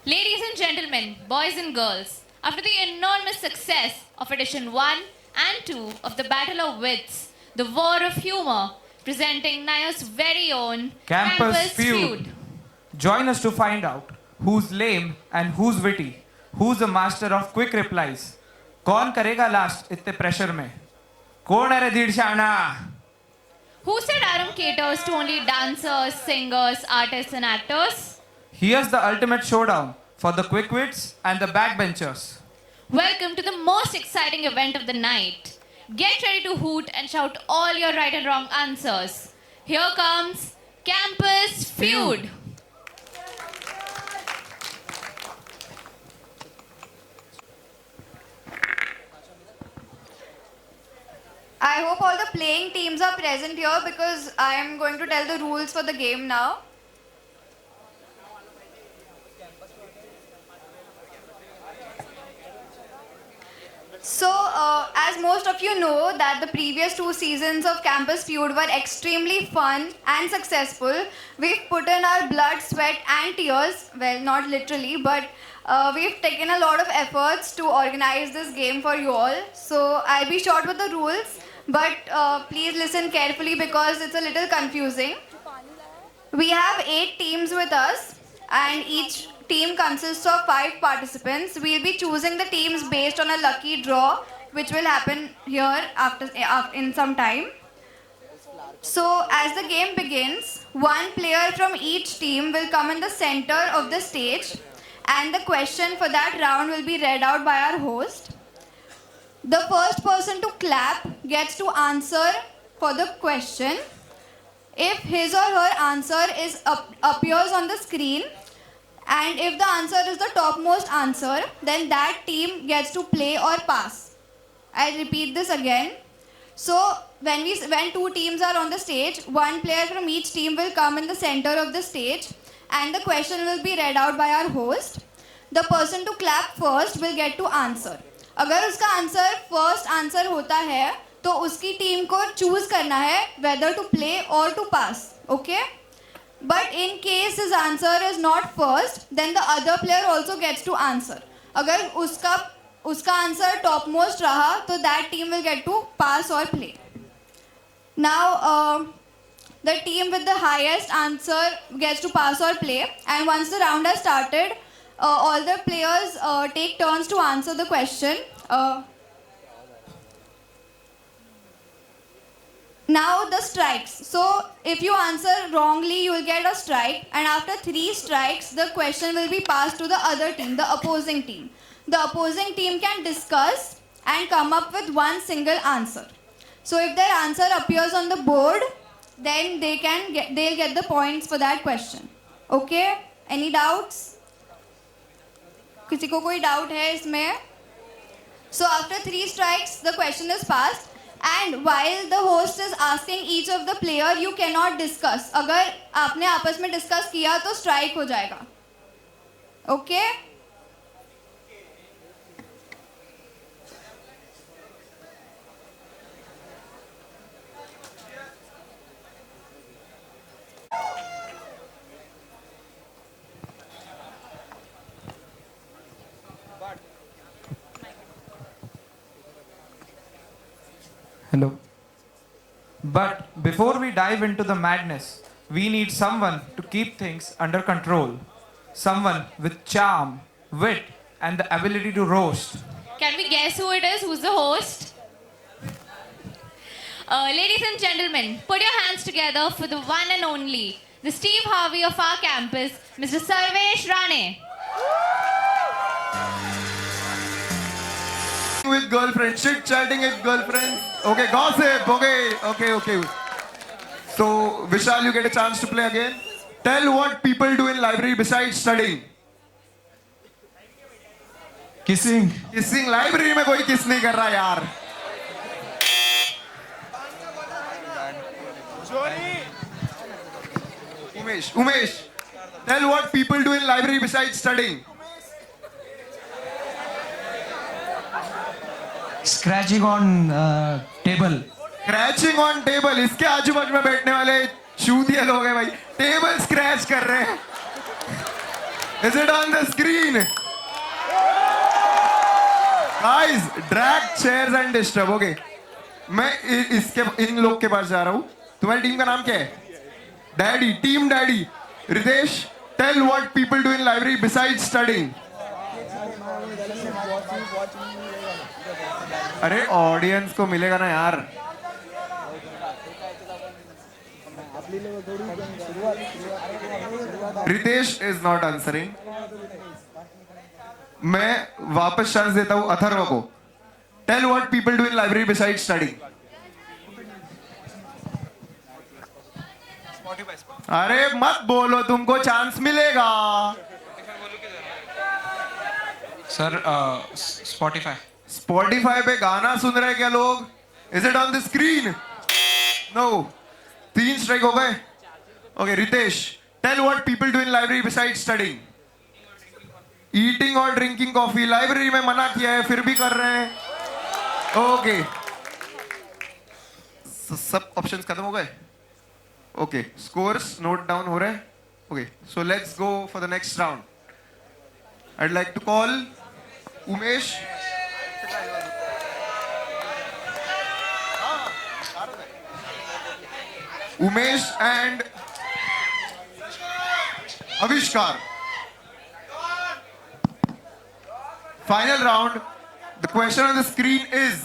Ladies and gentlemen, boys and girls, after the enormous success of edition 1 and 2 of the Battle of Wits, the War of Humor, presenting Naya's very own Campus Feud. Join us to find out who's lame and who's witty, who's a master of quick replies. कौन करेगा last इतने pressure में? कौन है रे दीडशाना? Who said Aram caters to only dancers, singers, artists, and actors? Here's the ultimate showdown for the quick wits and the backbenchers. Welcome to the most exciting event of the night. Get ready to hoot and shout all your right and wrong answers. Here comes Campus Feud. I hope all the playing teams are present here because I am going to tell the rules for the game now. So, as most of you know that the previous 2 seasons of Campus Feud were extremely fun and successful. We've put in our blood, sweat and tears. Well, not literally, but we've taken a lot of efforts to organize this game for you all. So, I'll be short with the rules, but please listen carefully because it's a little confusing. We have 8 teams with us and each team consists of 5 participants. We'll be choosing the teams based on a lucky draw which will happen here after in some time. So as the game begins, one player from each team will come in the center of the stage and the question for that round will be read out by our host. The first person to clap gets to answer for the question. If his or her answer appears on the screen, and if the answer is the topmost answer, then that team gets to play or pass. I'll repeat this again. So when 2 teams are on the stage, one player from each team will come in the center of the stage and the question will be read out by our host. The person to clap first will get to answer. अगर उसका answer first answer होता है तो उसकी team को choose करना है whether to play or to pass. Okay? But in case his answer is not first, then the other player also gets to answer. अगर उसका आंसर topmost रहा तो that team will get to pass or play. Now the team with the highest answer gets to pass or play, and once the round has started, all the players take turns to answer the question. Now the strikes. So if you answer wrongly, you will get a strike, and after 3 strikes, the question will be passed to the other team, the opposing team. The opposing team can discuss and come up with one single answer. So if their answer appears on the board, then they'll get the points for that question. Okay? Any doubts? किसी को कोई doubt है इसमें? So after 3 strikes, the question is passed. And while the host is asking each of the player, you cannot discuss. अगर आपने आपस में discuss किया तो strike हो जाएगा. Okay? Hello. But before we dive into the madness, we need someone to keep things under control. Someone with charm, wit, and the ability to roast. Can we guess who it is? Who's the host? Ladies and gentlemen, put your hands together for the one and only, the Steve Harvey of our campus, Mr. Sarvesh Rane. With girlfriends, chit chatting with girlfriends. Okay, gossip. Okay. So, Vishal, you get a chance to play again. Tell what people do in library besides studying. Kissing. Kissing. Library में कोई kiss नहीं कर रहा यार. Umesh. Tell what people do in library besides studying. Scratching on table. Scratching on table. इसके आजू बाजू में बैठने वाले चूतिया लोग हैं भाई. Table scratch कर रहे हैं. Is it on the screen? Guys, drag chairs and disturb. Okay. मैं इसके इन लोग के पास जा रहा हूँ. तुम्हारी टीम का नाम क्या है? Daddy, Team Daddy. Ritesh, tell what people do in library besides studying. अरे ऑडियंस को मिलेगा ना यार. Ritesh is not answering. मैं वापस चांस देता हूं अथर्व को. Tell what people do in library besides studying. अरे मत बोलो, तुमको चांस मिलेगा. Sir Spotify. Spotify पे गाना सुन रहे क्या लोग? Is it on the screen? No. 3 strike हो गए. Okay, Ritesh, tell what people do in library besides studying. Eating और drinking coffee. लाइब्रेरी में मना किया है फिर भी कर रहे हैं. ओके. सब ऑप्शंस खत्म हो गए. ओके, स्कोर्स नोट डाउन हो रहे हैं. Okay, so let's go for the next round. I'd like to call Umesh. Umesh and Avishkar. Final round. The question on the screen is,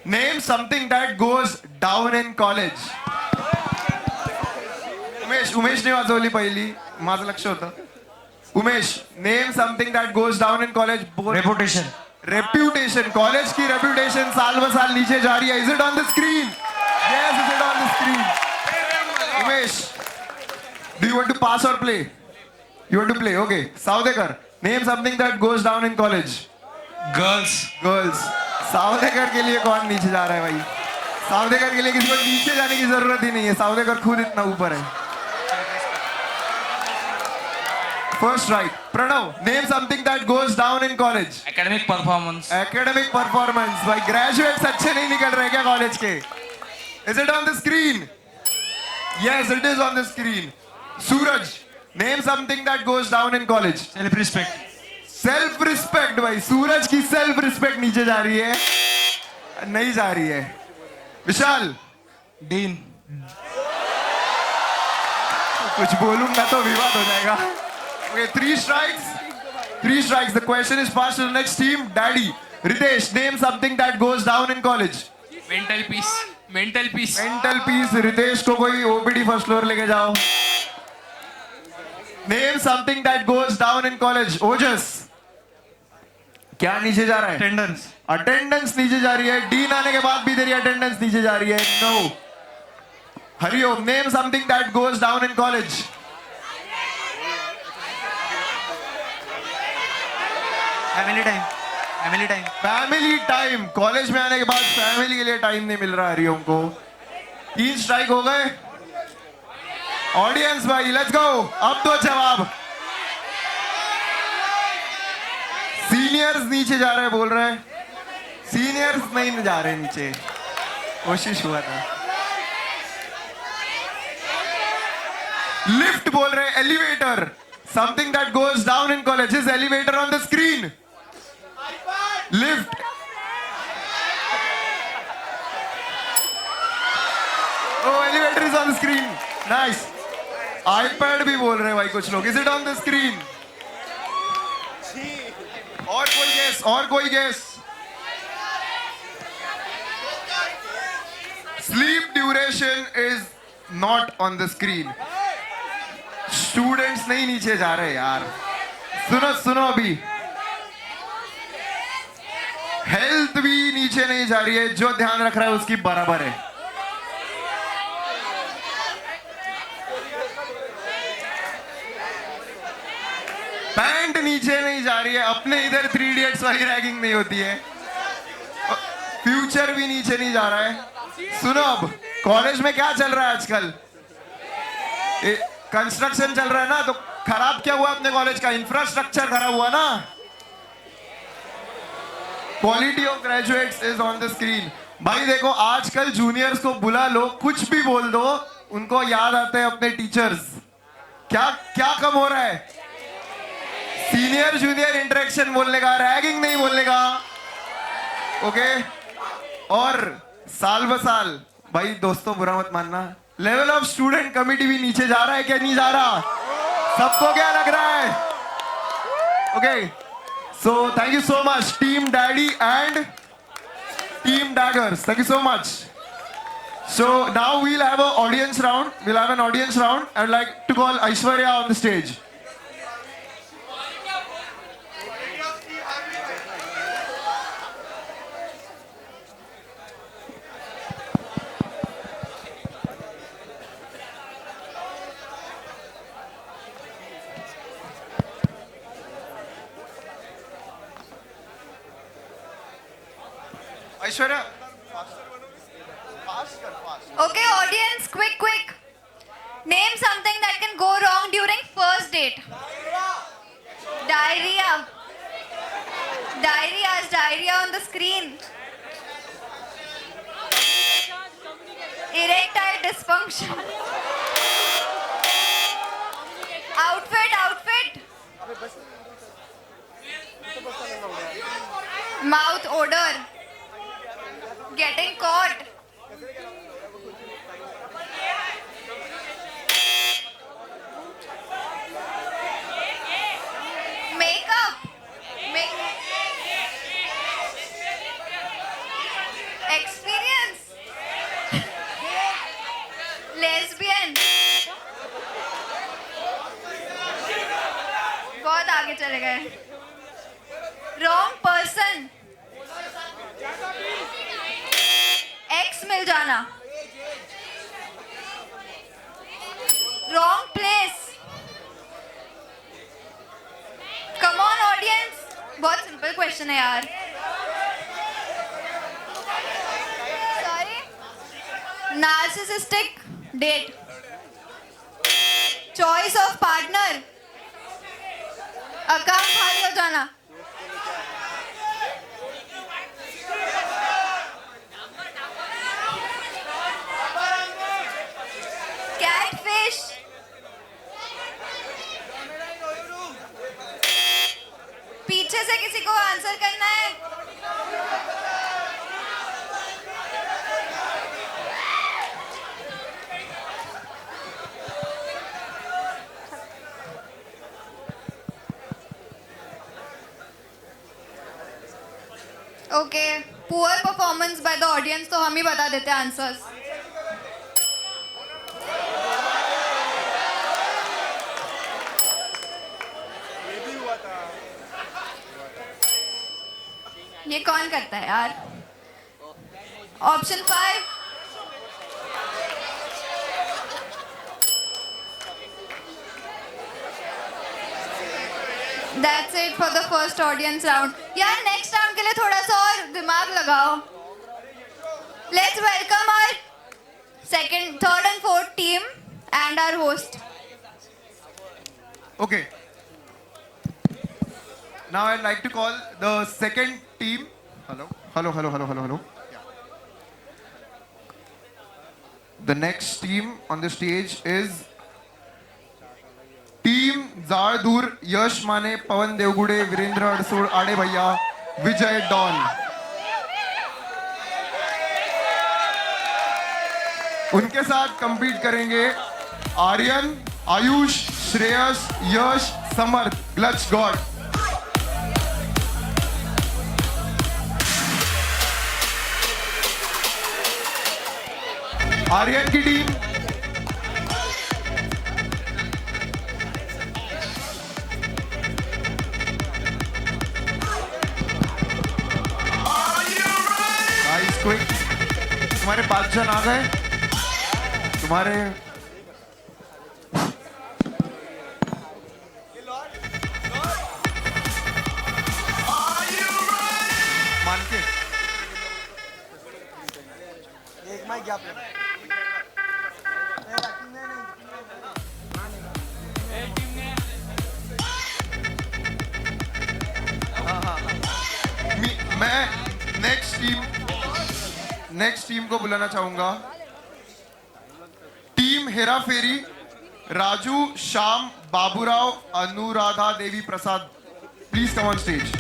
name something that goes down in college. Umesh ने वाजवली पहिली. माझं लक्ष होतं. Umesh, name something that goes down in college. Reputation. Reputation. College की reputation साल ब साल नीचे जा रही है. Is it on the screen? Yes, is it on the screen? Umesh, do you want to pass or play? You want to play? Okay. Saudekar, name something that goes down in college. Girls. Girls. Savdekar के लिए कौन नीचे जा रहा है भाई? सावदेकर के लिए किसी को नीचे जाने की जरूरत ही नहीं है. सावदेकर खुद इतना ऊपर है. First right. Pranav, name something that goes down in college. Academic performance. Academic performance. भाई graduates अच्छे नहीं निकल रहे क्या कॉलेज के? Is it on the screen? Yes, it is on the screen. Suraj, name something that goes down in college. Self respect. Self respect भाई. सूरज की self respect नीचे जा रही है. नहीं जा रही है. विशाल. डीन. कुछ बोलूंगा तो विवाद हो जाएगा. Okay, 3 strikes. 3 strikes. The question is passed to the next team. Daddy. Ritesh, name something that goes down in college. Mental peace. Mental peace. Mental peace. Ritesh को कोई OPD first floor लेके जाओ. Name something that goes down in college. Ojas. क्या नीचे जा रहा है? Attendance. Attendance नीचे जा रही है. डीन आने के बाद भी तेरी attendance नीचे जा रही है. No. Hariom, name something that goes down in college. Family time. Family time. Family time. College में आने के बाद फैमिली के लिए टाइम नहीं मिल रहा हरिओम को. 3 स्ट्राइक हो गए. ऑडियंस भाई, लेट्स गो. अब दो जवाब. सीनियर्स नीचे जा रहे बोल रहे हैं. सीनियर्स नहीं जा रहे नीचे. कोशिश हुआ था. लिफ्ट बोल रहे. Elevator. Something that goes down in college. Is elevator on the screen? Lift. Oh, elevator is on the screen. Nice. iPad भी बोल रहे हैं भाई कुछ लोग. Is it on the screen? और कोई guess? और कोई guess? Sleep duration is not on the screen. Students नहीं नीचे जा रहे यार. सुनो अभी. हेल्थ भी नीचे नहीं जा रही है. जो ध्यान रख रहा है उसकी बराबर है. पैंट नीचे नहीं जा रही है. अपने इधर 3 इडियट्स वाली रैगिंग नहीं होती है. फ्यूचर भी नीचे नहीं जा रहा है. सुनो, अब कॉलेज में क्या चल रहा है आजकल? कंस्ट्रक्शन चल रहा है ना. तो खराब क्या हुआ अपने कॉलेज का? इंफ्रास्ट्रक्चर खराब हुआ ना. Quality of graduates is on the screen. भाई देखो, आजकल जूनियर्स को बुला लो, कुछ भी बोल दो, उनको याद आते हैं अपने टीचर्स. क्या कम हो रहा है? सीनियर जूनियर इंटरेक्शन बोलने का, रैगिंग नहीं बोलने का, ओके? और साल ब साल, भाई दोस्तों बुरा मत मानना, लेवल ऑफ स्टूडेंट कमिटी भी नीचे जा रहा है क्या नहीं जा रहा? सबको क्या लग रहा है? Okay, so thank you so much team daddy and team daggers, thank you so much. So now we'll have an audience round. We'll have an audience round. I would like to call Aishwarya on the stage. Aishwarya. Okay, audience, quick. Name something that can go wrong during first date. Diarrhea. Is diarrhea on the screen. Erectile dysfunction. Outfit. Mouth odor. Getting caught. Makeup. Experience. Lesbian. बहुत आगे चले गए. Wrong person. X मिल जाना. Wrong place. Come on audience. बहुत simple question है यार. Sorry. Narcissistic date. Choice of partner. Account खाली हो जाना. Catfish. पीछे से किसी को आंसर करना है. Okay, poor performance by the audience, तो हम ही बता देते हैं आंसर्स. ये कौन करता है यार? Option 5. That's it for the first audience round. यार नेक्स्ट राउंड के लिए थोड़ा सा और दिमाग लगाओ. Let's welcome our second, third and fourth team and our host. Okay. Now I'd like to call the second team. Hello. The next team on the stage is Team Zardur, Yash Mane, Pawan Devgude, Virendra Adsod, Ade Bhaiya, Vijay Dawn. उनके साथ compete करेंगे आर्यन, आयुष, श्रेयस, यश, समर्थ, clutch God. Aryan की team guys quick, तुम्हारे 5 जन आ गए. तुम्हारे मान के एक माइक गैप ले. मैं नेक्स्ट टीम को बुलाना चाहूंगा. Team Hera Pheri, Raju, Shyam, Baburao, Anuradha Devi Prasad. Please come on stage.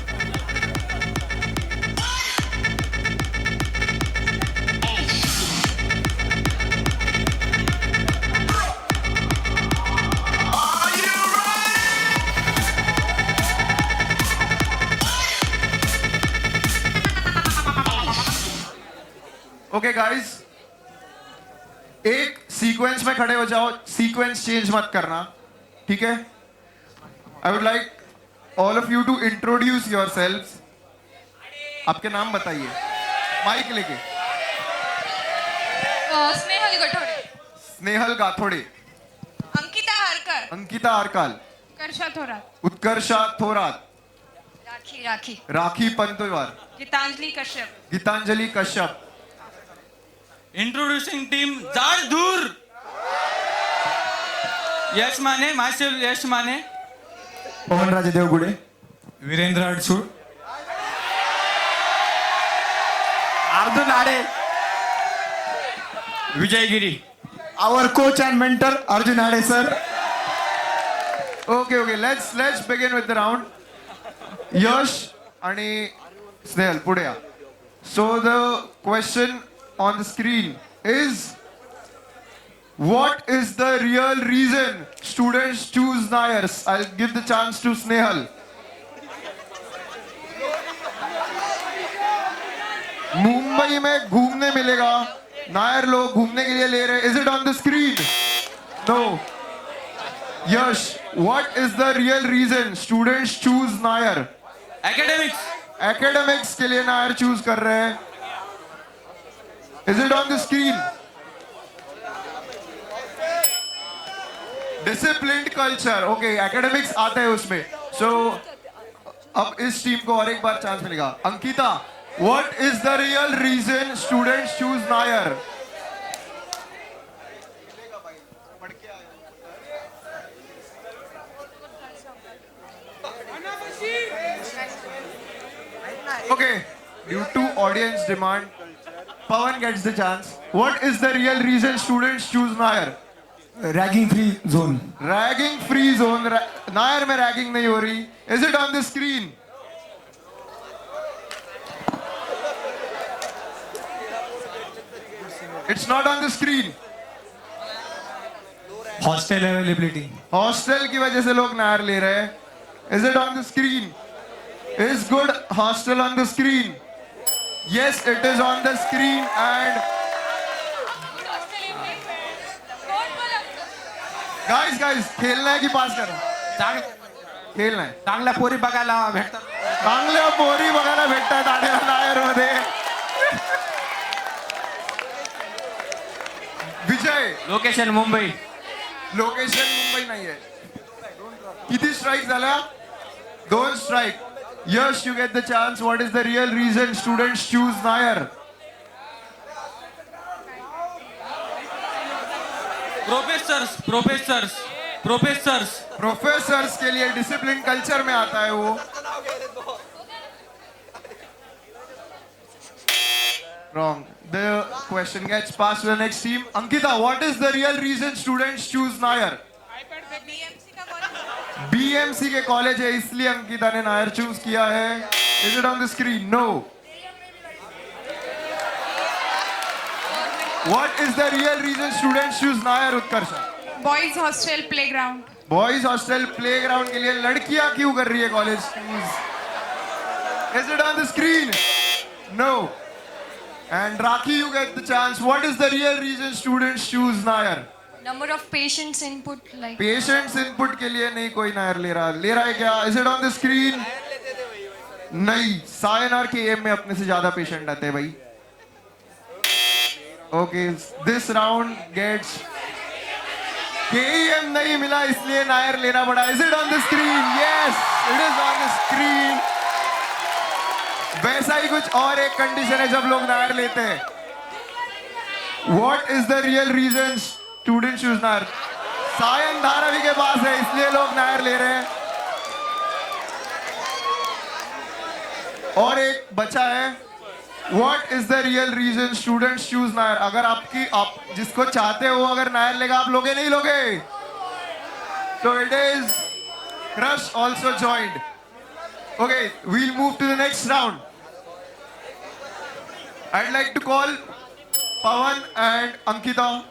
Okay guys, एक सीक्वेंस में खड़े हो जाओ, सीक्वेंस चेंज मत करना, ठीक है? I would like all of you to introduce yourselves. आपके नाम बताइए, माइक लेके। स्नेहल गठोडे, स्नेहल गाथोडे, अंकिता हरकर, अंकिता आरकाल, कर्षा थोरात, उत्कर्षा थोरात, राखी, राखी पंतवार, गीतांजलि कश्यप, गीतांजलि कश्यप, इंट्रोड्यूसिंग टीम जाड धूर, यश माने, मासेल यश माने, पवन राजे देवगुडे, वीरेंद्र अडसूळ, अर्जुन आडे, विजय गिरी. our coach and mentor Arjun Ade sir. Okay, let's begin with the round. Yash आणि स्नेहल पुढे या. So the question on the screen is, what is the real reason students choose Nayars? I'll give the chance to Snehal. Mumbai में घूमने मिलेगा, नायर लोग घूमने के लिए ले रहे. Is it on the screen? No. Yash, what is the real reason students choose Nayar? Academics. Academics के लिए नायर चूज कर रहे हैं. Is it on the screen? Disciplined culture. Okay, academics आता है उसमें. So अब इस टीम को और एक बार चांस मिलेगा. Ankita, what is the real reason students choose Nayar? Okay, due to audience demand, Pawan gets the chance. What is the real reason students choose Nayar? Ragging free zone. Ragging free zone. Nayar में ragging नहीं हो रही. Is it on the screen? It's not on the screen. Hostel availability. Hostel की वजह से लोग नायर ले रहे हैं. Is it on the screen? Is good hostel on the screen? Yes, it is on the screen. And guys, खेलना है कि पास करना? खेलना है. चांगल्या पोरी बघायला भेटतात. चांगल्या पोरी बघायला भेटतात आलेल्या नायर मध्ये. विजय, लोकेशन मुंबई. लोकेशन मुंबई नाही आहे. किती स्ट्राइक झाल्या? 2 strike. Yash, you get the chance. What is the real reason students choose Nayar? Professors के लिए discipline culture में आता है वो. Wrong. The question gets passed to the next team. Ankita, what is the real reason students choose Nayar? BMC के college है इसलिए अंकिता ने नायर चूज किया है. Is it on the screen? No. What is the real reason students choose Nayar, Utkarsha? Boys hostel playground, boys hostel playground के लिए लड़कियां क्यों कर रही है college choose? Is it on the screen? No. And Rakhi, you get the chance. What is the real reason students choose Nayar? Number of patients input, like Patients input के लिए नहीं कोई नायर ले रहा है क्या? Is it on the screen? नहीं, सायनार के एम में अपने से ज्यादा पेशेंट आते हैं भाई. Okay, this round gets KEM नहीं मिला इसलिए नायर लेना पड़ा. Is it on the screen? Yes, it is on the screen. वैसा ही कुछ और एक कंडीशन है जब लोग नायर लेते हैं. What is the real reason students choose Nair? Sion Dharavi के पास है इसलिए लोग नायर ले रहे हैं. और एक बचा है. What is the real reason students choose Nair? अगर आप जिसको चाहते हो अगर नायर लेगा आप लोगे नहीं लोगे? So it is Crush also joined. Okay, we'll move to the next round. I'd like to call Pawan and Ankita.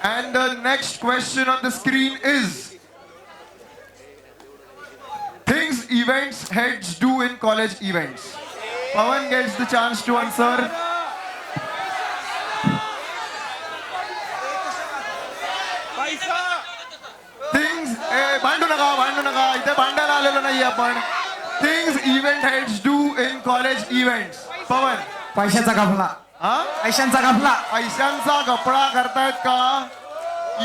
And the next question on the screen is things events heads do in college events. Pawan gets the chance to answer. Things भांडू नका इथे भांडायला आलेलो नाही आपण. Things event heads do in college events. Pawan. पैशाचा घपला. हा? पैशांचा घपला. पैशांचा गपळा करतायत का?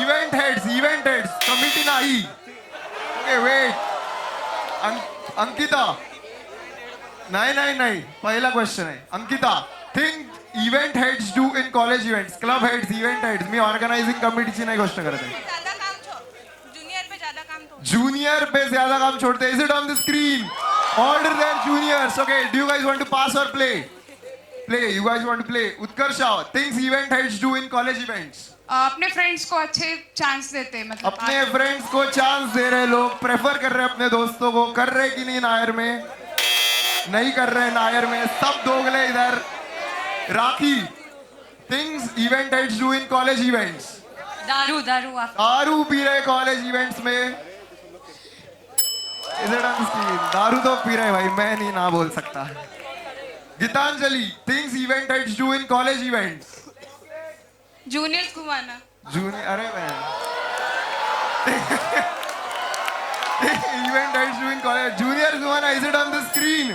इव्हेंट हेड्स कमिटी नाही. Okay wait. अंकिता. नाही पहिला क्वेश्चन आहे. Ankita, think event heads do in college events. Club heads, event heads. मी ऑर्गनायझिंग कमिटीची नाही गोष्ट करत आहे. जूनियर पे ज्यादा काम छोड़ते. Is it on the screen? Order their juniors. Okay, do you guys want to pass or play? You guys want to play? Utkarsha, things event heads do in college events. अपने friends को अच्छे chance देते हैं, मतलब अपने friends को chance दे रहे लोग, प्रेफर कर रहे अपने दोस्तों को. कर रहे कि नहीं नायर में? नहीं कर रहे नायर में. सब दोगले इधर. राखी, things event heads do in college events. दारू पी रहे कॉलेज इवेंट्स में. Is it on the screen? दारू तो पी रहे भाई, मैं नहीं ना बोल सकता. Geetanjali, things event heads do in college events. Juniors घुमाना. जूनियर, अरे मैं event heads do in college. Junior Zumana, is it on the screen?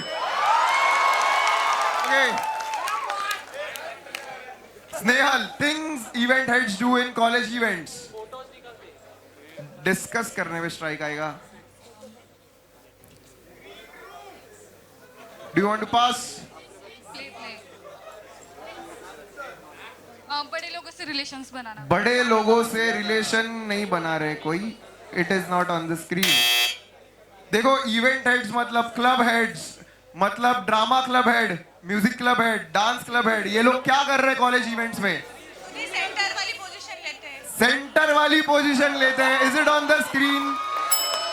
Okay. Snehal, things event heads do in college events. Discuss करने में strike आएगा. Do you want to pass? बड़े लोगों से relations बनाना. बड़े लोगों से रिलेशन नहीं बना रहे कोई. It is not on the screen. देखो, इवेंट हेड्स मतलब क्लब हेड्स, मतलब drama club head, music club head, dance club head. ये लोग क्या कर रहे हैं कॉलेज इवेंट्स में? सेंटर वाली पोजीशन लेते हैं. सेंटर वाली पोजीशन लेते हैं. Is it on the screen?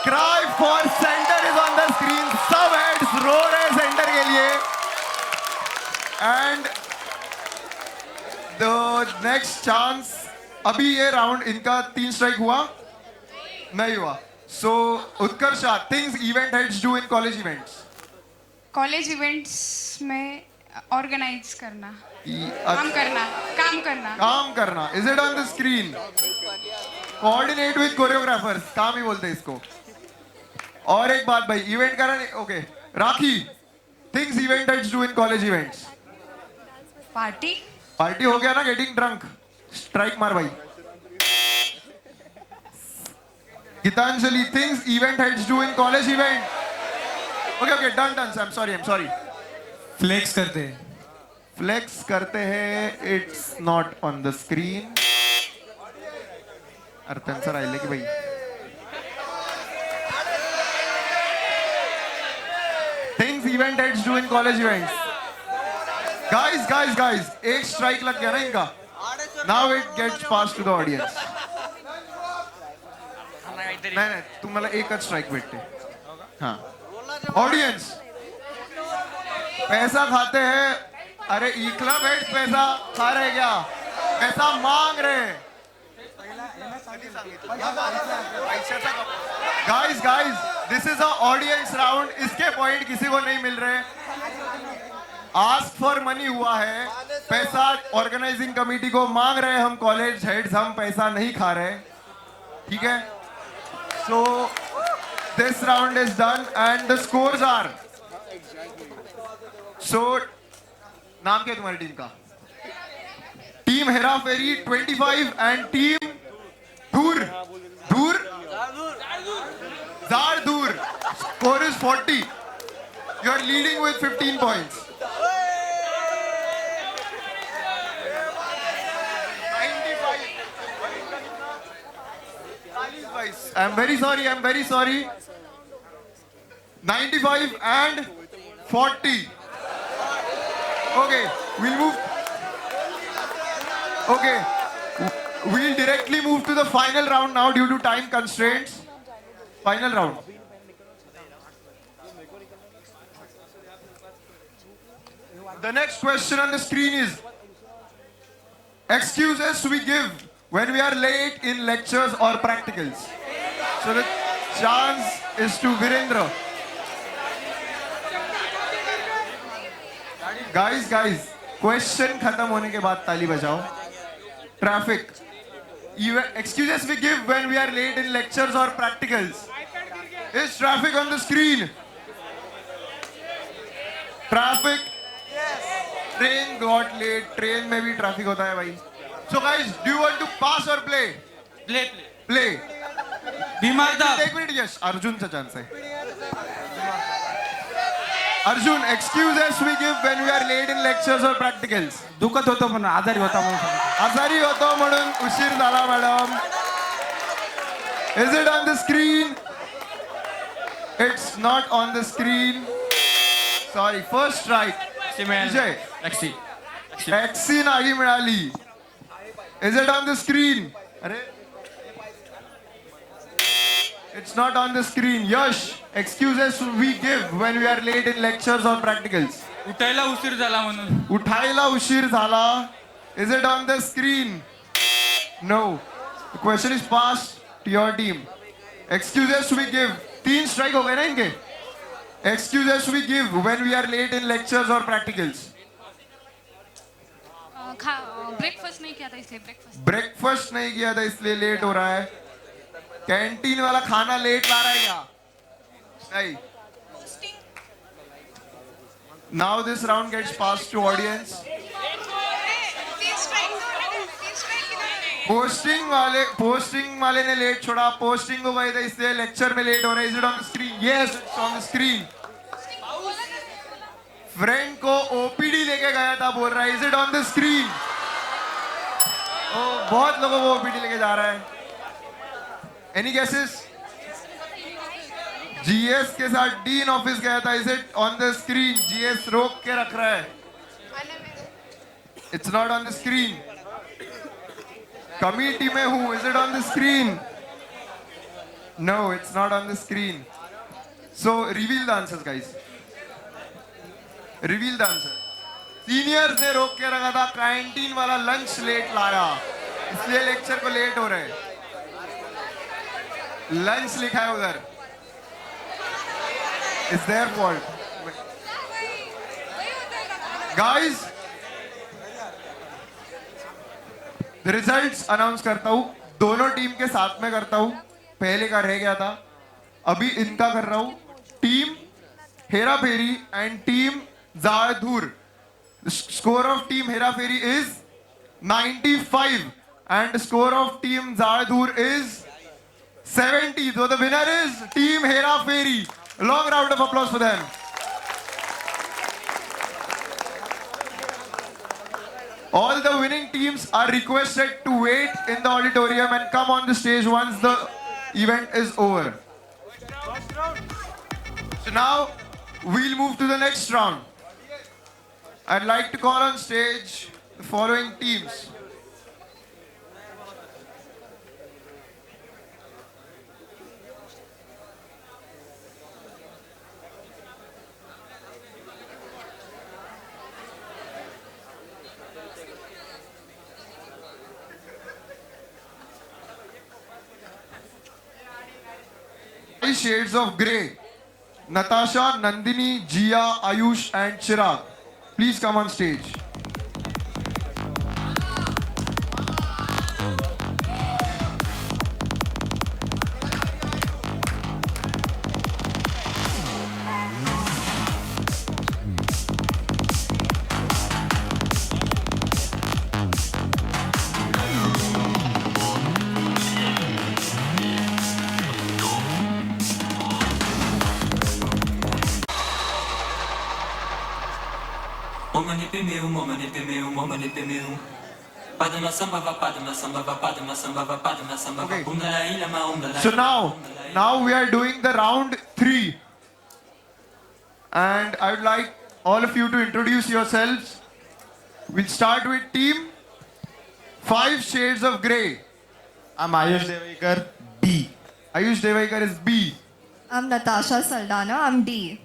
Cry for centre is on the screen. सब हेड्स रो रहे सेंटर के लिए. And the next chance. अभी ये राउंड इनका 3 स्ट्राइक हुआ नहीं हुआ. So Utkarsha, things event heads do in college events. College events में ऑर्गेनाइज करना, काम करना. Is it on the screen? Coordinate with choreographers, काम ही बोलते हैं इसको. और एक बात भाई, इवेंट कराने. Okay, Rakhi, things event heads do in college events. Party हो गया ना? Getting drunk. स्ट्राइक मार भाई. Geetanjali, things event heads do in college event. Okay, done. I am sorry. Flex करते हैं. फ्लेक्स करते हैं. It's not on the screen. अरे त्यांचं राहिले की भाई. Things event heads do in college events. Guys, एक स्ट्राइक लग गया ना इनका. Now it gets pass to the audience. नाही, तुम्हाला एकच स्ट्राइक भेटते. हाँ, ऑडियंस पैसा खाते हैं. अरे ई क्लब हेड्स पैसा खा रहे क्या? पैसा मांग रहे. Guys, this is a audience round. इसके पॉइंट किसी को नहीं मिल रहे. आस्क फॉर मनी हुआ है. पैसा ऑर्गेनाइजिंग कमेटी को मांग रहे हैं हम कॉलेज हेड्स. हम पैसा नहीं खा रहे. ठीक है? So this round is done and the scores are. So नाम क्या है तुम्हारी टीम का? Team Hera Pheri 25 and team Zardur. Score is 40. You are leading with 15 points. 95. I'm very sorry. 95 and 40. Okay, we'll move. Okay, we'll directly move to the final round now due to time constraints. Final round. The next question on the screen is excuses we give when we are late in lectures or practicals. So the chance is to Virendra. Guys, question खत्म होने के बाद ताली बजाओ. Traffic. Excuses we give when we are late in lectures or practicals. Is traffic on the screen? Traffic. Train got late. Train में भी traffic होता है भाई. So guys, do you want to pass or play? Play. बीमार था. एक minute यश. अर्जुन चा chance है. Arjun, excuses we give when we are late in lectures or practicals. दुखत होतं पण आजारी होता म्हणून सांगितलं. आजारी होतो म्हणून उशीर झाला madam. Is it on the screen? It's not on the screen. Sorry, first strike. Vijay. Taxi नाही मिळाली. Is it on the screen? अरे It's not on the screen. Yash, excuses we give when we are late in lectures or practicals. उठायला उशीर झाला म्हणून. उठायला उशीर झाला. Is it on the screen? No. The question is passed to your team. Excuses we give. 3 strike हो गए ना इनके. Excuses we give when we are late in lectures or practicals. Breakfast नहीं किया था इसलिए ब्रेकफास्ट. ब्रेकफास्ट नहीं किया था इसलिए लेट हो रहा है. कैंटीन वाला खाना लेट ला रहा है क्या? नहीं. Now this round gets passed to audience. Posting वाले ने लेट छोड़ा. पोस्टिंग हो गई था इसलिए लेक्चर में लेट हो रहा है. Is it on the screen? Yes, it's on the screen. Friend को ओपीडी लेके गया था बोल रहा है. Is it on the screen? बहुत लोगों को ओपीडी लेके जा रहा है. Any guesses? GS के साथ डीन ऑफिस गया था. Is it on the screen? GS रोक के रख रहा है. It's not on the screen. Committee में हूँ. Is it on the screen? No, it's not on the screen. So reveal the answers, guys. Reveal the answer. Seniors ने रोक के रखा था. कैंटीन वाला लंच लेट लाया इसलिए लेक्चर को लेट हो रहे. लंच लिखा है उधर. It's their fault. Guys, the results announce करता हूँ. दोनों टीम के साथ में करता हूँ. पहले का रह गया था. अभी इनका कर रहा हूँ. Team Hera Pheri and team Zardur. Score of team Hera Pheri is 95 and score of team Zardur is 70. So the winner is team Hera Fairy. Long round of applause for them. All the winning teams are requested to wait in the auditorium and come on the stage once the event is over. So now we'll move to the next round. I'd like to call on stage the following teams. Shades of Grey. Natasha, Nandini, Jia, Ayush and Chirag. Please come on stage. Okay. So now we are doing the round 3. And I would like all of you to introduce yourselves. We'll start with team 5 Shades of Grey. I'm Ayush Devekar, B. Ayush Devaikar is B. I'm Natasha Saldana. I'm D.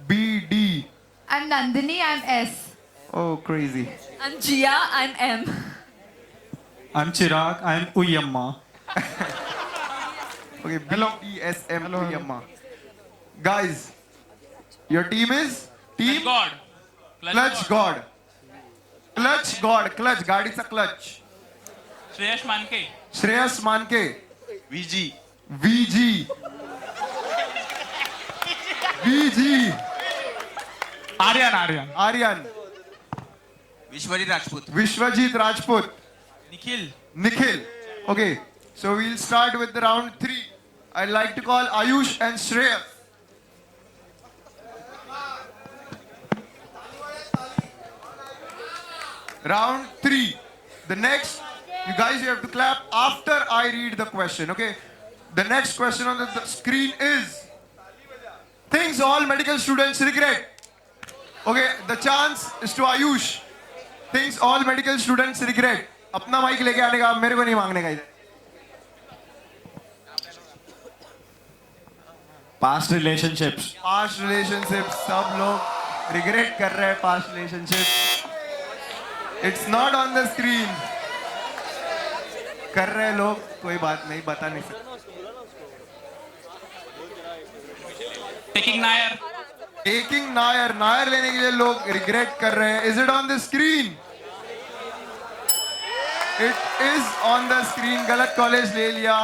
B, D. I'm Nandini. I'm S. Oh, crazy. I'm Jia. I'm M. I'm Chirag. I'm Uyamma. Okay, B, Hello. D, S, M, Hello, hello. Yamma. Guys, your team is? Team? God. Clutch God. Clutch God. Clutch. गाडीचा clutch. Shreyas मानके. श्रेयस मानके. VG. VG. VG. Aryan. Aryan. Vishwajit Rajput. Vishwajit Rajput. Nikhil. Nikhil. Okay, so we'll start with the round 3. I'd like to call Ayush and Shreyas. Round 3. The next, you guys, you have to clap after I read the question, okay? The next question on the screen is things all medical students regret. Okay, the chance is to Ayush. Things all medical students regret. अपना mic लेके आने का, मेरे को नहीं मांगने का इधर. Past relationships. Past relationships, सब लोग regret कर रहे हैं past relationships. It's not on the screen. कर रहे हैं लोग, कोई बात नहीं, बता नहीं सकते. Taking Nair. Taking Nair, Nair लेने के लिए लोग regret कर रहे हैं. Is it on the screen? It is on the screen. गलत कॉलेज ले लिया.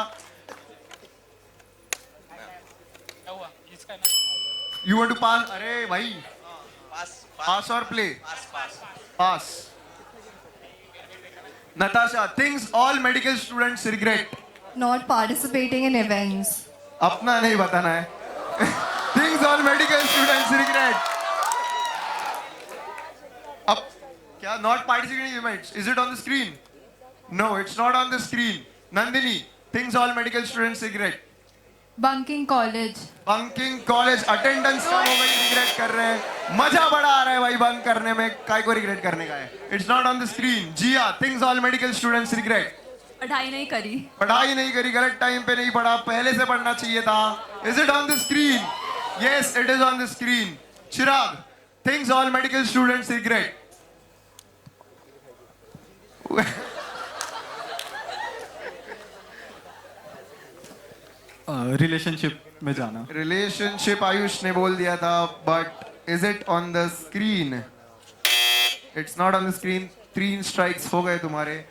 You want to pass? अरे भाई. Pass or play? Pass. Natasha, things all medical students regret. Not participating in events. अपना नहीं बताना है. Things all medical students regret. अब क्या not participating in events? Is it on the screen? No, it's not on the screen. Nandini, things all medical students regret. Bunking college. Bunking college, attendance कम हो गई, regret कर रहे हैं. मजा बड़ा आ रहा है भाई bunk करने में, काय को regret करने का है. It's not on the screen. Jia, things all medical students regret. पढ़ाई नहीं करी. पढ़ाई नहीं करी, गलत टाइम पे नहीं पढ़ा, पहले से पढ़ना चाहिए था. Is it on the screen? Yes, it is on the screen. Chirag, things all medical students regret. Relationship में जाना. Relationship आयुष ने बोल दिया था, but is it on the screen? It's not on the screen. 3 strikes हो गए तुम्हारे.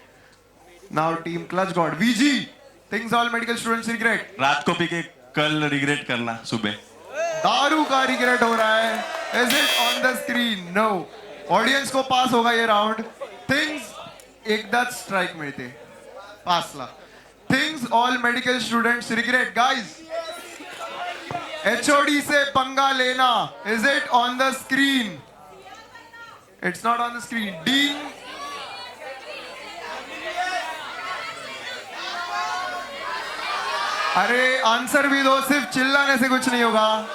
Now team Clutch God. VG, things all medical students regret. रात को पी के कल रिग्रेट करना सुबह. दारू का रिग्रेट हो रहा है. Is it on the screen? No. Audience को पास होगा ये राउंड. Things एकदाच स्ट्राइक मिळते. पासला. Things all medical students regret. Guys, HOD से पंगा लेना. Is it on the screen? It's not on the screen. Dean. अरे आंसर भी दो, सिर्फ चिल्लाने से कुछ नहीं होगा.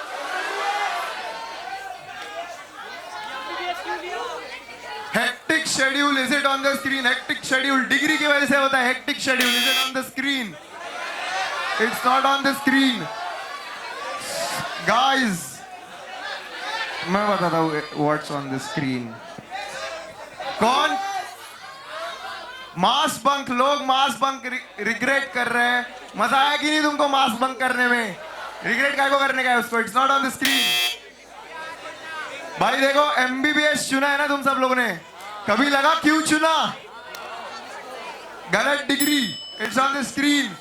Hectic schedule, is it on the screen? Hectic schedule, degree की वजह से होता है. Hectic schedule, is it on the screen? It's not on the screen. Guys, मैं बताता हूँ what's on the screen. कौन? मास बंक, लोग मास बंक रिग्रेट कर रहे हैं. मजा आया कि नहीं तुमको मास बंक करने में? रिग्रेट काय को करने का है उसको? It's not on the screen. भाई देखो, MBBS चुना है ना तुम सब लोगों ने. कभी लगा क्यों चुना? गलत degree. It's on the screen.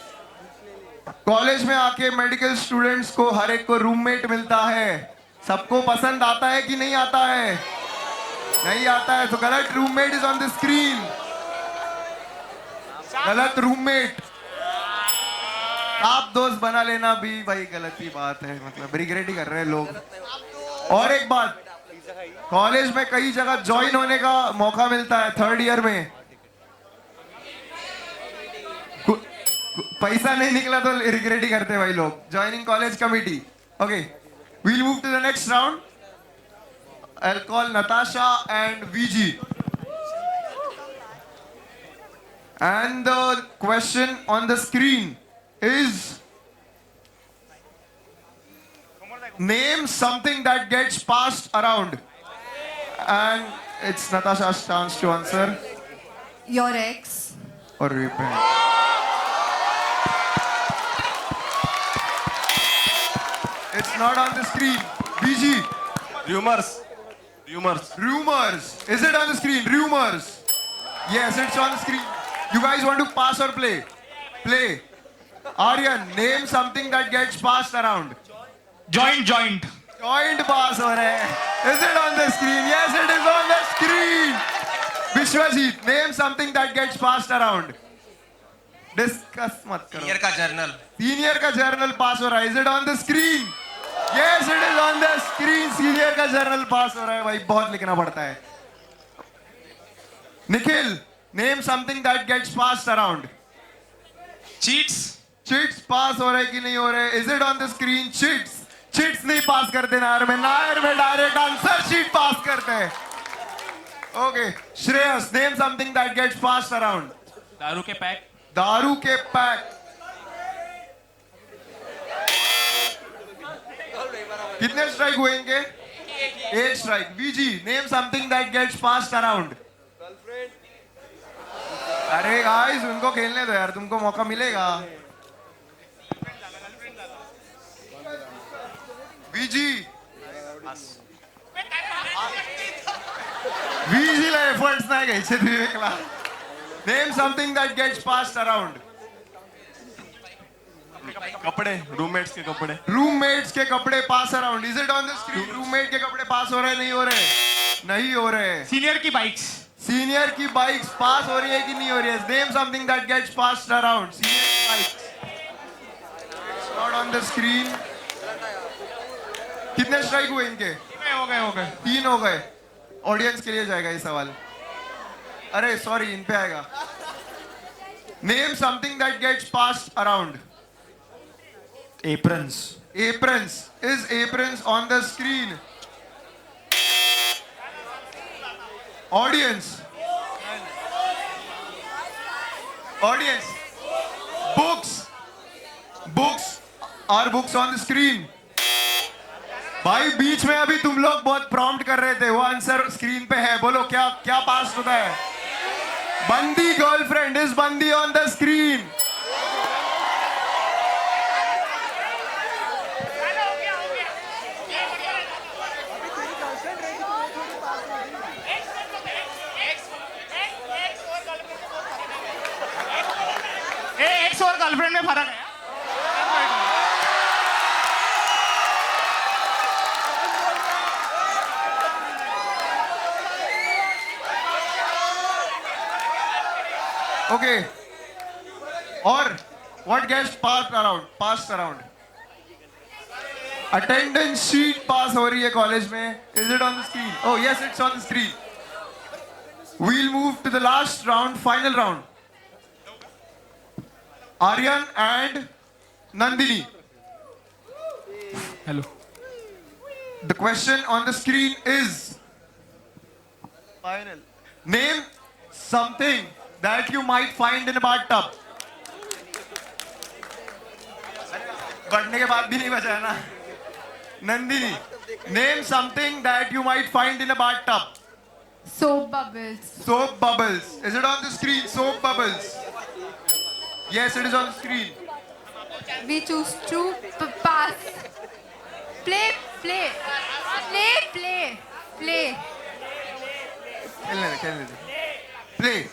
College में आके मेडिकल स्टूडेंट्स को हर एक को रूममेट मिलता है. सबको पसंद आता है कि नहीं आता है? नहीं आता है, तो गलत roommate is on the screen. गलत रूममेट. आप दोस्त बना लेना भी भाई गलत ही बात है. मतलब रिग्रेट ही कर रहे हैं लोग. और एक बात, कॉलेज में कई जगह ज्वाइन होने का मौका मिलता है 3rd ईयर में. पैसा नहीं निकला तो रिग्रेट ही करते हैं भाई लोग. Joining college committee. Okay, we'll move to the next round. I will call Natasha and VG. And the question on the screen is Name something that gets passed around. And it's Natasha's chance to answer. Your ex. Or repent. It's not on the screen. BG. Rumors. Rumors. Is it on the screen? Rumors. Yes, it's on the screen. You guys want to pass or play? Play. Aryan, name something that gets passed around. Joint. Joint pass हो रहा है. Is it on the screen? Yes, it is on the screen. Vishwajit, name something that gets passed around. Discuss मत करो. Senior का journal. Senior का journal pass हो रहा है. Is it on the screen? Yes, it is on the screen. Senior का journal pass हो रहा है भाई. बहुत लिखना पड़ता है. Nikhil, name something that gets passed around. Cheats. Cheats pass हो रहे कि नहीं हो रहे? Is it on the screen? Cheats नहीं पास करते नायर में डायरेक्ट आंसर शीट पास करते हैं. Okay, Shreyas, name something that gets passed around. दारू के पैक. दारू के पैक. कितने स्ट्राइक हुए इनके? 8 strike. VG, name something that gets passed around. अरे गाइस उनको खेलने दो यार, तुमको मौका मिलेगा. VG ला एफर्ट्स नाही घ्यायचे विवेकला. Name something that gets passed around. कपड़े. Roommates के कपड़े. Roommates के कपड़े pass around. Is it on the screen? Roommate के कपड़े pass हो रहे नहीं हो रहे? नहीं हो रहे. Senior की bikes. Senior की बाइक्स पास हो रही है कि नहीं हो रही है? Name something that gets passed around. Senior की bikes. It's not on the screen. कितने स्ट्राइक हुए इनके? हो गए. 3 हो गए. ऑडियंस के लिए जाएगा ये सवाल. अरे सॉरी, इन पे आएगा. Name something that gets passed around. Aprons. Aprons. Is aprons on the screen? Audience. Books. Are books on the screen? भाई बीच में अभी तुम लोग बहुत प्रॉम्प्ट कर रहे थे, वो आंसर स्क्रीन पे है. बोलो क्या पास होता है? बंदी गर्लफ्रेंड. इज बंदी ऑन द स्क्रीन? एक्स और गर्लफ्रेंड में फर्क है. Okay. Or what gets passed around? Attendance sheet pass हो रही है कॉलेज में. Is it on the screen? Oh yes, it's on the screen. We'll move to the last round, final round. Aryan and Nandini. Hello. The question on the screen is final. Name something that you might find in a bathtub. बढ़ने के बाद भी नहीं बचा है ना. Nandini, name something that you might find in a bathtub. Soap bubbles. Soap bubbles. Is it on the screen? Soap bubbles. Yes, it is on the screen. We choose to pass. Play. खेलने दे. Play.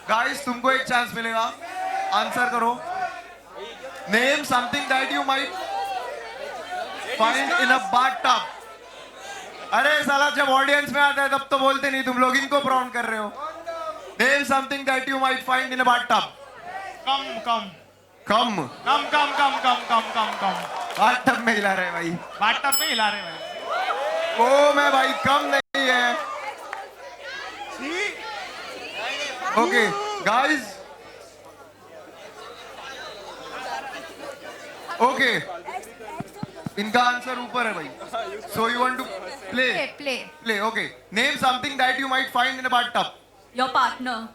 Guys, तुमको एक chance मिलेगा. Answer करो. Name something that you might find in a bathtub. अरे साला जब audience में आता है तब तो बोलते नहीं, तुम लोग इनको प्रॉम्प्ट कर रहे हो. Name something that you might find in a bathtub. Come. bathtub में हिला रहे भाई. बाथटब में हिला रहे भाई. ओ मैं भाई कम नहीं है. Okay, guys. Okay. इनका आंसर ऊपर है भाई. So you want to play? Play. Okay. Name something that you might find in a bathtub. Your partner.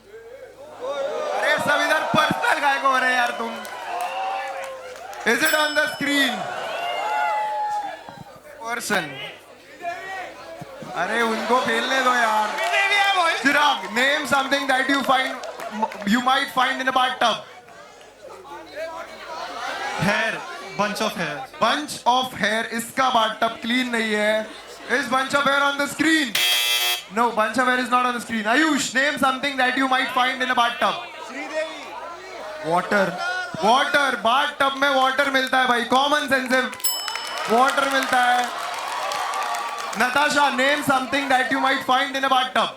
अरे सब इधर पर्सनल काय को हो रहे हैं यार तुम. Is it on the screen? Person. अरे उनको खेलने दो यार. देवी है boys. Chirag, name something that you might find in a bathtub. Hair. Bunch of hair. Bunch of hair. इसका bathtub clean नहीं है. Is bunch of hair on the screen? No, bunch of hair is not on the screen. Ayush, name something that you might find in a bathtub. Water. Water. Bathtub में water मिलता है भाई. Common sense है. Water मिलता है. Natasha, name something that you might find in a bathtub.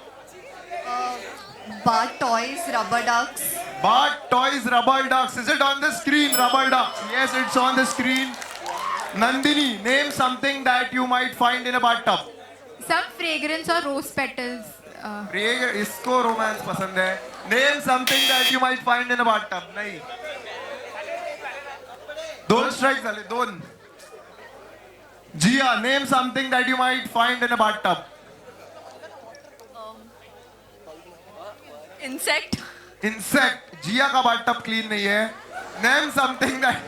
Bath toys, rubber ducks. Bath toys, rubber ducks. Is it on the screen, rubber ducks? Yes, it's on the screen. Nandini, name something that you might find in a bathtub. Some fragrance or rose petals. इसको romance पसंद है. Name something that you might find in a bathtub. नहीं. 2 strikes झाले 2. Jia, name something that you might find in a bathtub. Insect. Insect. Jia का bathtub clean नहीं है. Name something that.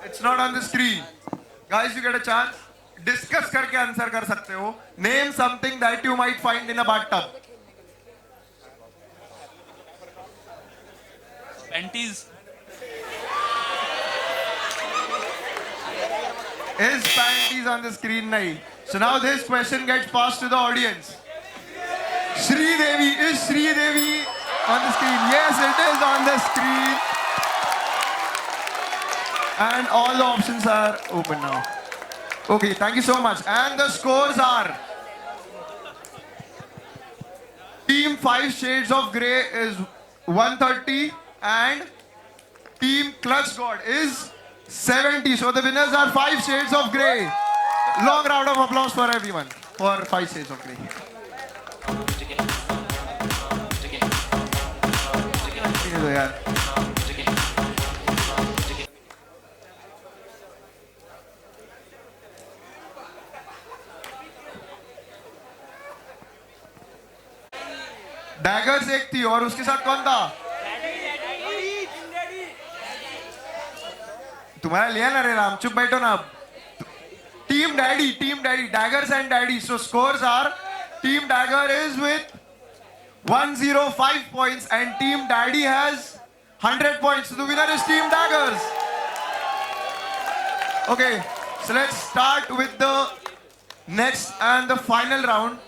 It's not on the screen. Guys, you get a chance. Discuss करके answer कर सकते हो. Name something that you might find in a bathtub. Panties. Is panties on the screen? Nahi. So now this question gets passed to the audience. Shri Devi, is Shri Devi on the screen? Yes, it is on the screen. And all the options are open now. Okay, thank you so much. And the scores are: Team 5 Shades of Grey is 130 and Team Clutch God is 70. So the winners are 5 Shades of Grey. Long round of applause for everyone for 5 Shades of Grey. जीने दो यार. Daggers एक थी और उसके साथ कौन था? तुम्हारा लिया ना रे राम, चुप बैठो ना. Team daddy, daggers and daddy. So scores are: Team Dagger is with 105 points and Team Daddy has 100 points. So the winner is Team Daggers. Okay, so let's start with the next and the final round.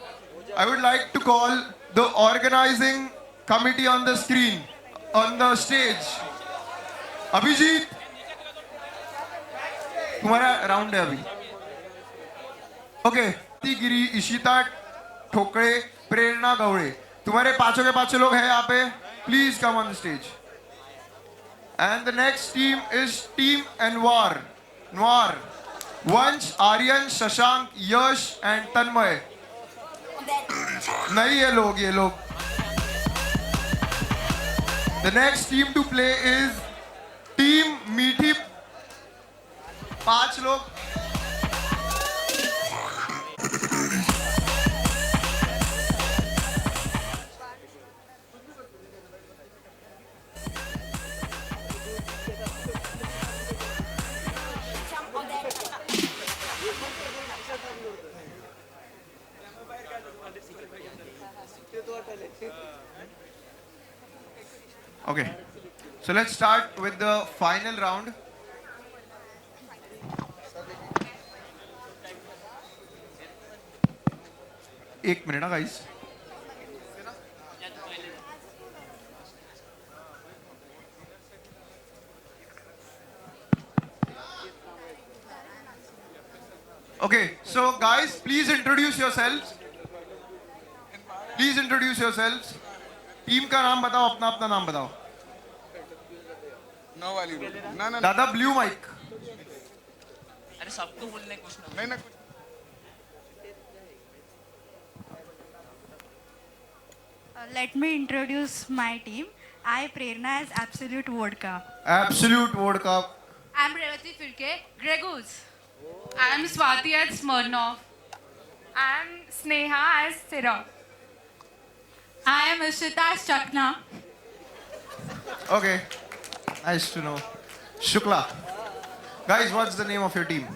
I would like to call the organizing committee on the screen, on the stage. Abhijit, तुम्हारा round है अभी. Okay, गिरी, इशिता ठोकरे, प्रेरणा गवड़े, तुम्हारे पांचों के पांचों लोग हैं यहाँ पे. Please come on the stage. And the next team is team एनवार. नवार, वंश, आर्यन, शशांक, यश एंड तन्मय. नहीं ये लोग. The next team to play is team Meethi. 5 लोग. Okay, so let's start with the final round. एक मिनट ना guys. Okay, so guys, please introduce yourselves. Team का नाम बताओ, अपना नाम बताओ. नो वाली ना ना दादा ब्लू माइक. अरे सबको बोलने कुछ ना. नहीं ना Let me introduce my team. I Prerna as Absolute Vodka. Absolute vodka. I'm Revati Filke, Grey Goose. I'm Swati as Smirnoff. I'm Sneha as Syrup. I am Ishita as Chakna. Okay, nice to know. Shukla. Guys, what's the name of your team?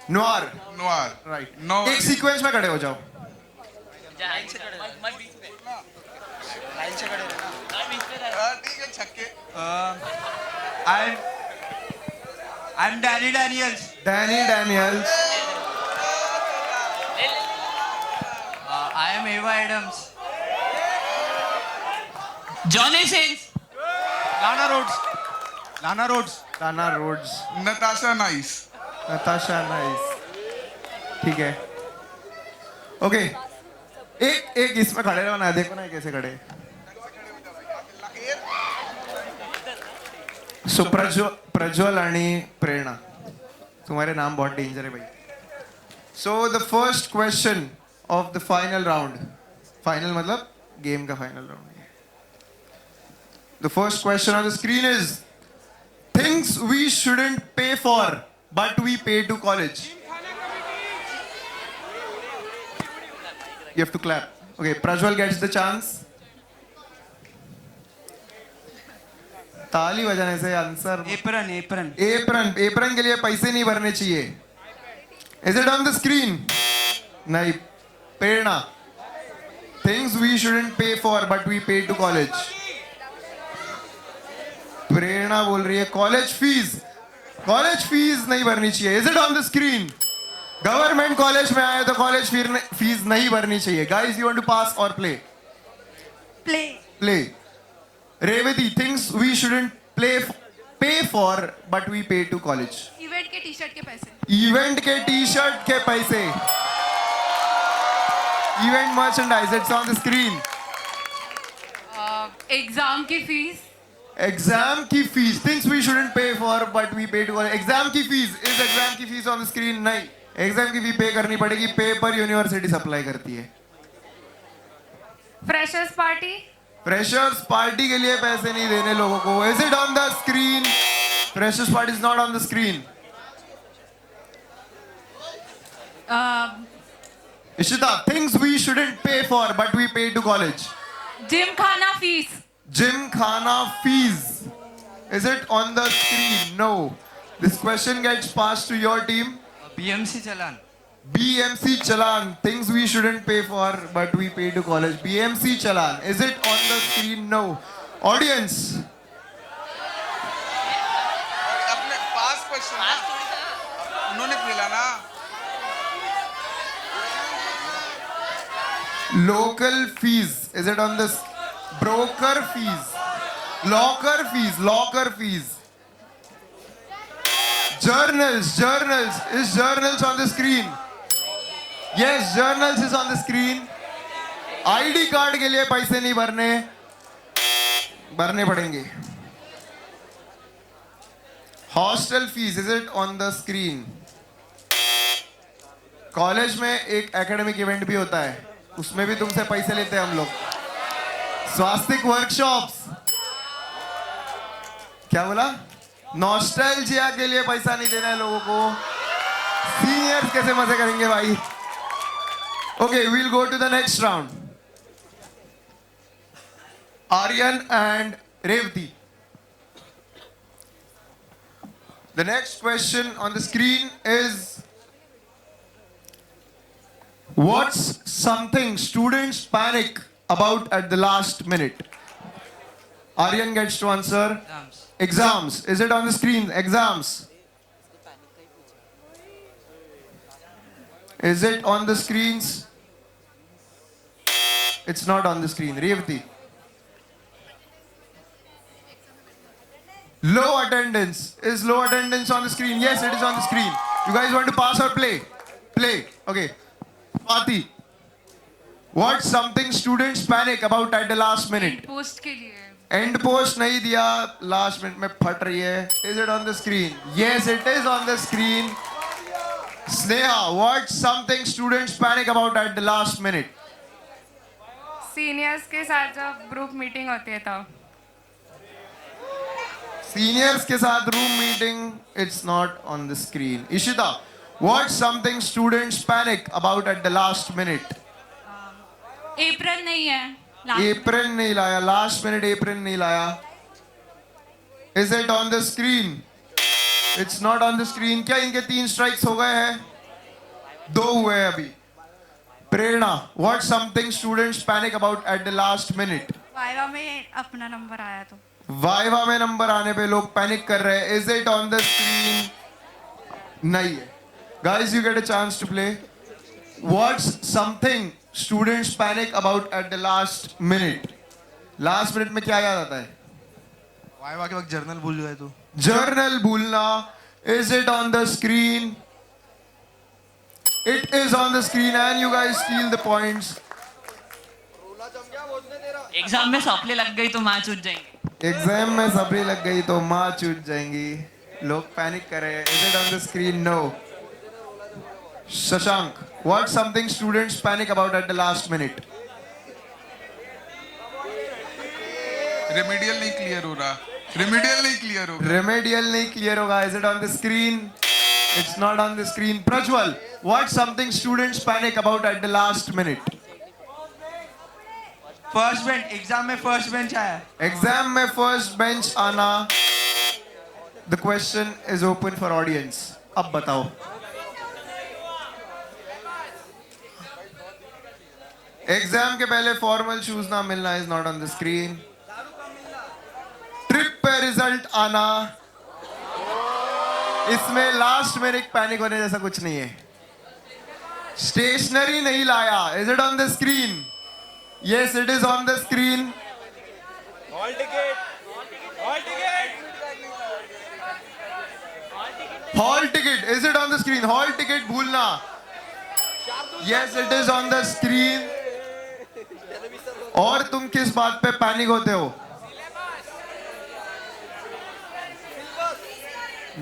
Noir. Noir. Right. No. एक sequence में खड़े हो जाओ. ठीक है छक्के. I'm Danny Daniels. Danny Daniels. I am Eva Adams. Johnny Sins. Lana Rhodes. Lana Rhodes. Lana Rhodes. Natasha Nice. Natasha Nice. ठीक है. ओके. एक इसमें खड़े रहो ना, देखो ना कैसे खड़े. सो प्रज्वल आणि प्रेरणा, तुम्हारे नाम बहुत डेंजर है भाई. So the first question of the final round. Final मतलब गेम का final round. The first question on the screen is things we shouldn't pay for but we pay to college. You have to clap. Okay, Prajwal gets the chance. ताली बजाने से answer. Apron के लिए पैसे नहीं भरने चाहिए. Is it on the screen? नहीं. प्रेरणा. Things we shouldn't pay for but we pay to college. प्रेरणा बोल रही है कॉलेज फीस. कॉलेज फीस नहीं भरनी चाहिए. Is it on the screen? Government college में आए तो कॉलेज फीस नहीं भरनी चाहिए. Guys, you want to pass or play? Play. Revati, things we shouldn't pay for but we pay to college. Event के टी शर्ट के पैसे. इवेंट के टी शर्ट के पैसे. Event merchandise. It's on the screen. Exam की fees. Exam की fees. Things we shouldn't pay for but we pay to college. Exam की fees. Is exam की फीस ऑन द स्क्रीन? नहीं. Exam की फी पे करनी पड़ेगी. पे पर यूनिवर्सिटी सप्लाई करती है. Freshers party. फ्रेशर्स पार्टी के लिए पैसे नहीं देने लोगों को. Is it on the screen? Freshers party is not on the screen. Ishita, things we shouldn't pay for but we pay to college. Gymkhana fees. Gymkhana fees. Is it on the screen? No. This question gets pass to your team. BMC challan. BMC challan. Things we shouldn't pay for but we pay to college. BMC challan. Is it on the screen? No. Audience. अपने पास question ना. उन्होंने खेला ना. Local fees. Is it on the broker fees? Locker fees. Locker fees. Journals. Is journals on the screen? Yes, journals is on the screen. ID card के लिए पैसे नहीं भरने पड़ेंगे. Hostel fees. Is it on the screen? College में एक academic event भी होता है, उसमें भी तुमसे पैसे लेते हैं हम लोग. स्वास्थ्यिक वर्कशॉप्स. क्या बोला? नॉस्टैल्जिया के लिए पैसा नहीं देना है लोगों को. सीनियर्स कैसे मजे करेंगे भाई. Okay, we'll go to the next round. Aryan and Revati. The next question on the screen is what's something students panic about at the last minute. Aryan gets to answer. Exams. Is it on the screen? Exams. Is it on the screens? It's not on the screen. Revati. Low attendance. Is low attendance on the screen? Yes, it is on the screen. You guys want to pass or play? Play. Okay. Swati. What's something students panic about at the last minute? Post के लिए. And post नहीं दिया, last minute में फट रही है. Is it on the screen? Yes, it is on the screen. Sneha, what something students panic about at the last minute? Seniors के साथ जब ग्रुप मीटिंग होती है तब. सीनियर्स के साथ room meeting. It's not on the screen. Ishita, what something students panic about at the last minute? अप्रैल नहीं है. अप्रैल नहीं लाया. लास्ट मिनट अप्रैल नहीं लाया. Is it on the screen? It's not on the screen. क्या इनके 3 strikes हो गए हैं? 2 हुए हैं अभी. प्रेरणा, what's something students panic about at the last minute? Viva में अपना नंबर आया तो वाइवा में नंबर आने पे लोग पैनिक कर रहे हैं. Is it on the screen? नहीं है. Guys, you get a chance to play. What's something students panic about at the last minute? Last minute में क्या याद आता है? वाइवा के वक्त जर्नल भूल गए तो. Journal भूलना. Is it on the screen? It is on the screen and you guys steal the points. Exam में सप्ली लग गई तो माँ चूट जाएंगे. एग्जाम में सप्ली लग गई तो माँ चूट जाएंगी. लोग पैनिक कर रहे हैं. Is it on the screen? No. Shashank, what's something students panic about at the last minute? Remedial नहीं क्लियर हो रहा. रेमेडियल नहीं क्लियर हो रहा. Remedial नहीं clear होगा. Is it on the screen? It's not on the screen. Prajwal, what's something students panic about at the last minute? First bench. Exam में first bench आया. Exam में first bench आना. The question is open for audience. अब बताओ. Exam के पहले formal shoes ना मिलना is not on the screen. Trip पे result आना. इसमें last minute panic होने जैसा कुछ नहीं है. Stationery नहीं लाया. Is it on the screen? Yes, it is on the screen. Hall ticket. Hall ticket, is it on the screen? Hall ticket भूलना. Yes, it is on the screen. और तुम किस बात पे पैनिक होते हो?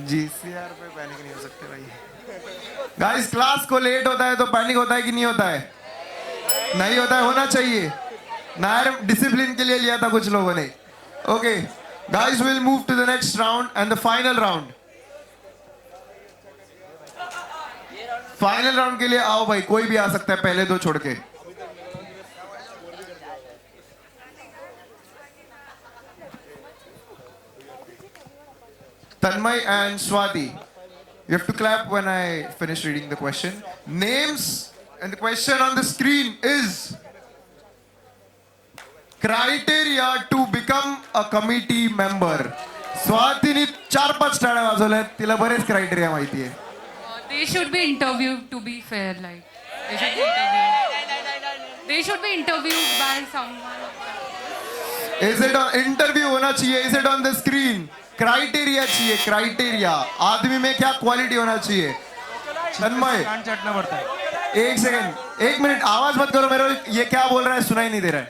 GCR पे पैनिक नहीं हो सकते भाई. Guys, क्लास को लेट होता है तो पैनिक होता है कि नहीं होता है? नहीं होता है. होना चाहिए. नायर डिसिप्लिन के लिए लिया था कुछ लोगों ने. Okay, guys, we'll move to the next round and the final round. Final round के लिए आओ भाई. कोई भी आ सकता है पहले 2 छोड़ के. Tanmay and Swati, you have to clap when I finish reading the question. Names and the question on the screen is criteria to become a committee member. स्वातीने 4-5 टाळ्या वाजवल्या. तिला बरेच क्रायटेरिया माहिती आहे. They should be interviewed to be fair. Like they should be interviewed. They should be interviewed by someone. Is it on interview होना चाहिए? Is it on the screen? Criteria चाहिए. Criteria आदमी में क्या क्वालिटी होना चाहिए? तन्मय, कान चाटना पड़ता है. 1 सेकंड, 1 मिनट आवाज मत करो मेरे. ये क्या बोल रहा है सुनाई नहीं दे रहा है.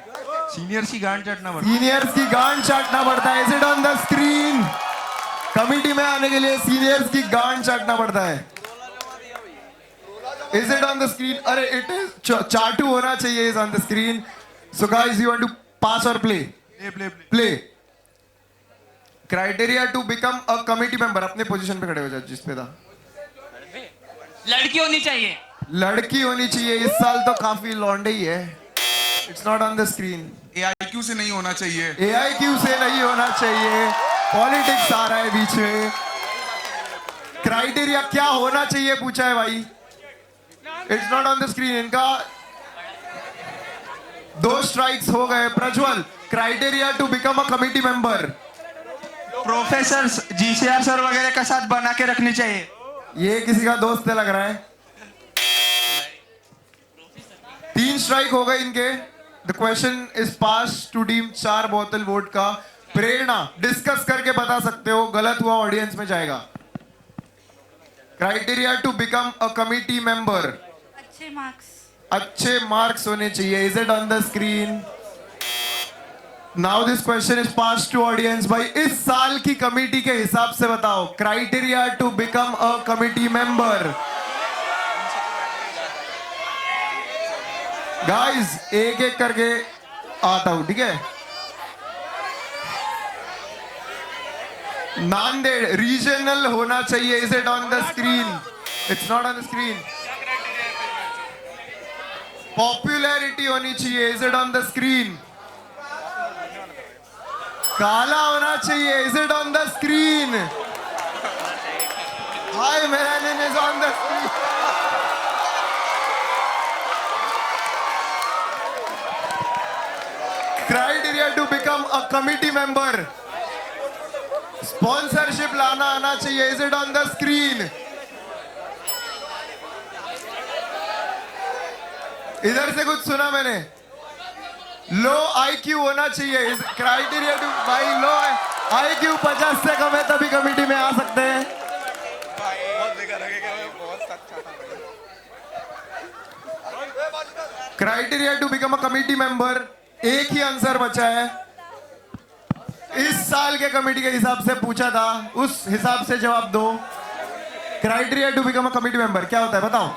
सीनियर्स की गांड चाटना पड़ता है. सीनियर्स की गांड चाटना पड़ता है. Is it on the screen? Committee में आने के लिए सीनियर्स की गांड चाटना पड़ता है. Is it on the screen? अरे it is चाटू होना चाहिए. Is on the screen. So guys, you want to pass or play? Play. Criteria to become a committee member. अपने पोजीशन पे खड़े हो जाओ जिस पे था. लड़की होनी चाहिए. लड़की होनी चाहिए. इस साल तो काफी लौंडे ही है. It's not on the screen. AIQ से नहीं होना चाहिए. AIQ से नहीं होना चाहिए. पॉलिटिक्स आ रहा है बीच में. क्राइटेरिया क्या होना चाहिए पूछा है भाई. It's not on the screen. इनका 2 strikes हो गए. Prajwal, criteria to become a committee member. Professor GCR sir वगैरह का साथ बना के रखनी चाहिए. ये किसी का दोस्त है लग रहा है. 3 स्ट्राइक हो गए इनके. The question is pass to team. 4 बोतल वोट का. प्रेरणा, डिस्कस करके बता सकते हो. गलत हुआ ऑडियंस में जाएगा. Criteria to become a committee member. अच्छे मार्क्स. अच्छे मार्क्स होने चाहिए. Is it on the screen? Now this question is pass to audience. भाई इस साल की कमिटी के हिसाब से बताओ. Criteria to become a committee member. Guys एक एक करके आता हूं, ठीक है. नांदेड़ रीजनल होना चाहिए. Is it on the screen? It's not on the screen. Popularity होनी चाहिए. Is it on the screen? काला होना चाहिए. Is it on the screen? Hi, melanin is on the screen. Criteria to become a committee member. Sponsorship लाना आना चाहिए. Is it on the screen? इधर से कुछ सुना मैंने. लो IQ होना चाहिए. क्राइटेरिया टू भाई लो IQ 50 से कम है तभी कमेटी में आ सकते हैं. Criteria to become a committee member. एक ही आंसर बचा है. इस साल के कमेटी के हिसाब से पूछा था, उस हिसाब से जवाब दो. Criteria to become a committee member क्या होता है बताओ.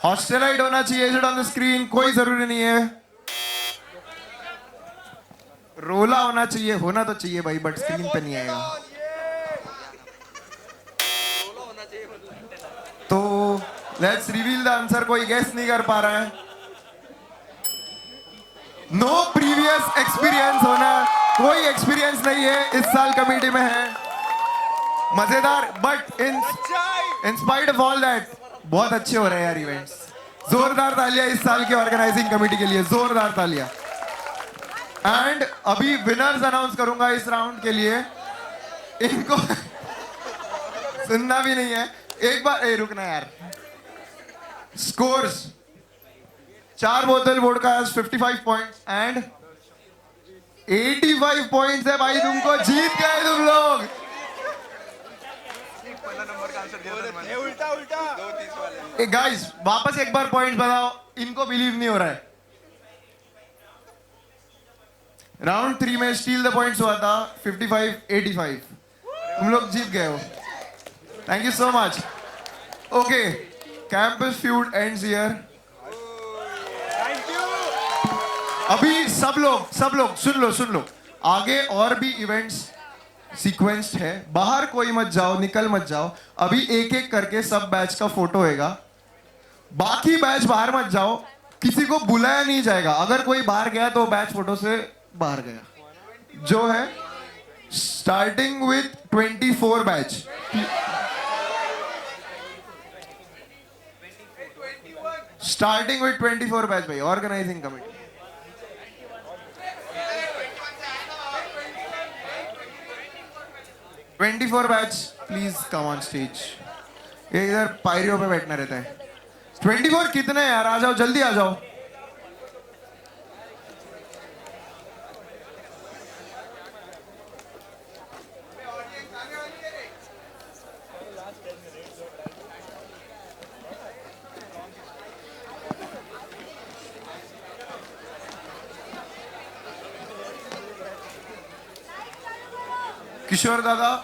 हॉस्टेलाइट होना चाहिए. Is it on the screen? कोई जरूरी नहीं है. रोला होना चाहिए. होना तो चाहिए भाई बट स्क्रीन पे नहीं आएगा. तो लेट्स रिवील द आंसर. कोई गेस नहीं कर पा रहा है. नो प्रीवियस एक्सपीरियंस होना. कोई एक्सपीरियंस नहीं है. इस साल कमेटी में है. मजेदार but in spite of all that बहुत अच्छे हो रहे हैं यार इवेंट्स. जोरदार तालियां इस साल की ऑर्गेनाइजिंग कमेटी के लिए. जोरदार तालियां. एंड अभी विनर्स अनाउंस करूंगा इस राउंड के लिए. इनको सुनना भी नहीं है. एक बार रुकना यार. स्कोर्स 4 बोतल वोडका 55 पॉइंट्स एंड 85 पॉइंट्स है भाई. तुमको जीत गए तुम लोग. गाइस वापस एक बार पॉइंट बताओ. इनको बिलीव नहीं हो रहा है. राउंड 3 में स्टील द पॉइंट्स हुआ था 55-85. तुम लोग जीत गए हो. Thank you so much. Okay campus feud ends here. अभी सब लोग सुन लो. आगे और भी इवेंट्स सीक्वेंस्ड है. बाहर कोई मत जाओ. निकल मत जाओ. अभी एक एक करके सब बैच का फोटो होएगा. बाकी बैच बाहर मत जाओ. किसी को बुलाया नहीं जाएगा. अगर कोई बाहर गया तो बैच फोटो से बाहर गया. जो है starting with 24 batch. Starting with 24 batch भाई. Organising committee. $24 batch please come on stage. ये इधर पायरियों पे बैठना रहता है. 24 कितने यार. आ जाओ जल्दी आ जाओ. किशोर दादा